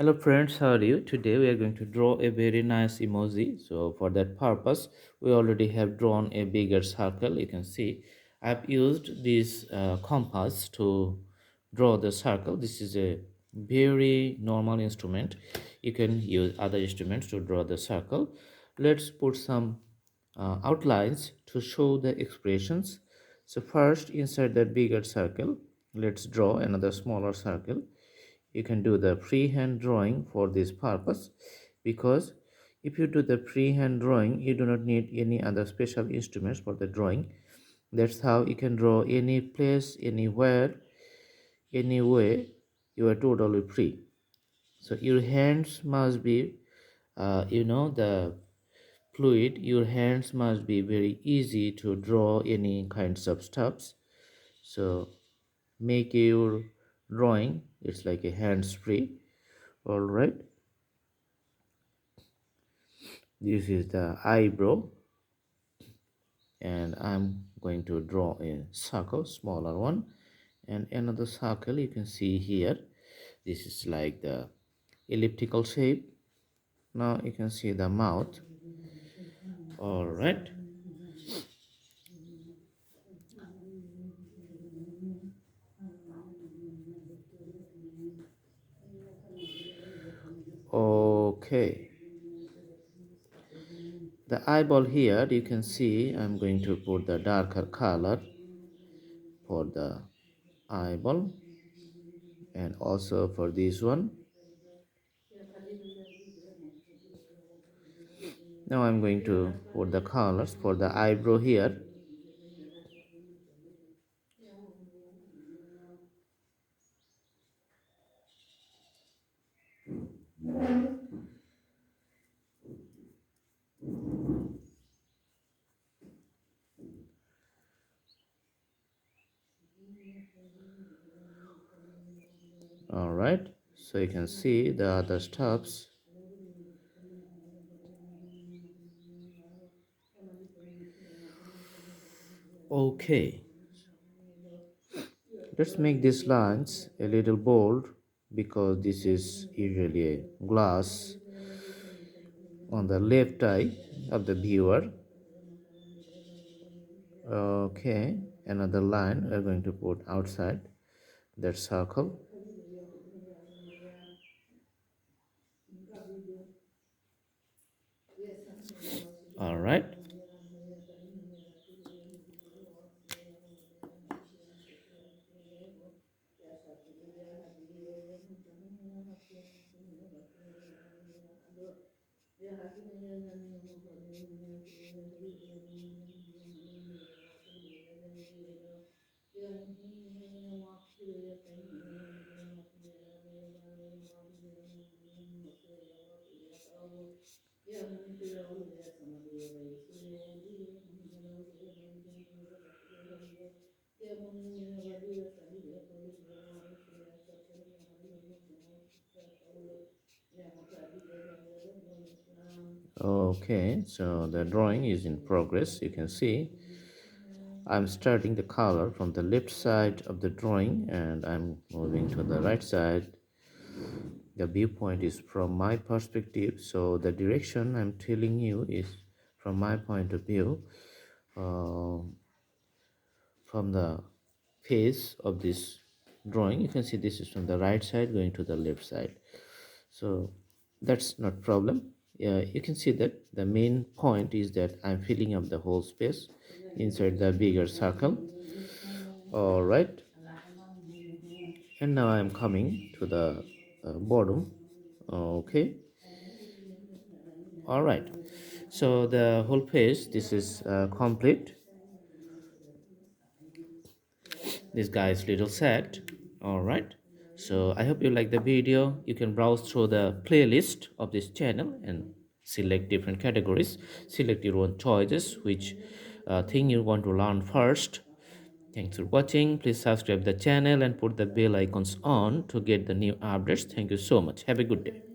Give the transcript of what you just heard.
Hello friends, how are you? Today we are going to draw a very nice emoji. So for that purpose, we already have drawn a bigger circle. You can see I've used this compass to draw the circle. This is a very normal instrument. You can use other instruments to draw the circle. Let's put some outlines to show the expressions. So first, inside that bigger circle, let's draw another smaller circle. You can do the freehand drawing for this purpose, because if you do the freehand drawing you do not need any other special instruments for the drawing. That's how you can draw any place, anywhere, any way. You are totally free. So your hands must be the fluid. Your hands must be very easy to draw any kinds of stuffs. So make your drawing it's like a hands free. All right, this is the eyebrow, and I'm going to draw a circle, smaller one, and another circle. You can see here, this is like the elliptical shape. Now you can see the mouth. All right, okay, the eyeball here, you can see I'm going to put the darker color for the eyeball, and also for this one. Now I'm going to put the colors for the eyebrow here. All right, so you can see the other stops. Okay, let's make these lines a little bold, because this is usually a glass on the left eye of the viewer. Okay, another line we're going to put outside that circle. All right, okay, so the drawing is in progress. You can see I'm starting the color from the left side of the drawing, and I'm moving to the right side. The viewpoint is from my perspective, so the direction I'm telling you is from my point of view. uh, from the face of this drawing, you can see this is from the right side going to the left side, so that's not problem. You can see that the main point is that I'm filling up the whole space inside the bigger circle. All right, and now I'm coming to the bottom. Okay, all right, so the whole page, this is complete. This guy is little sad. All right, so I hope you like the video. You can browse through the playlist of this channel and select different categories. Select your own choices, which thing you want to learn first. Thanks for watching. Please subscribe the channel and put the bell icons on to get the new updates. Thank you so much. Have a good day.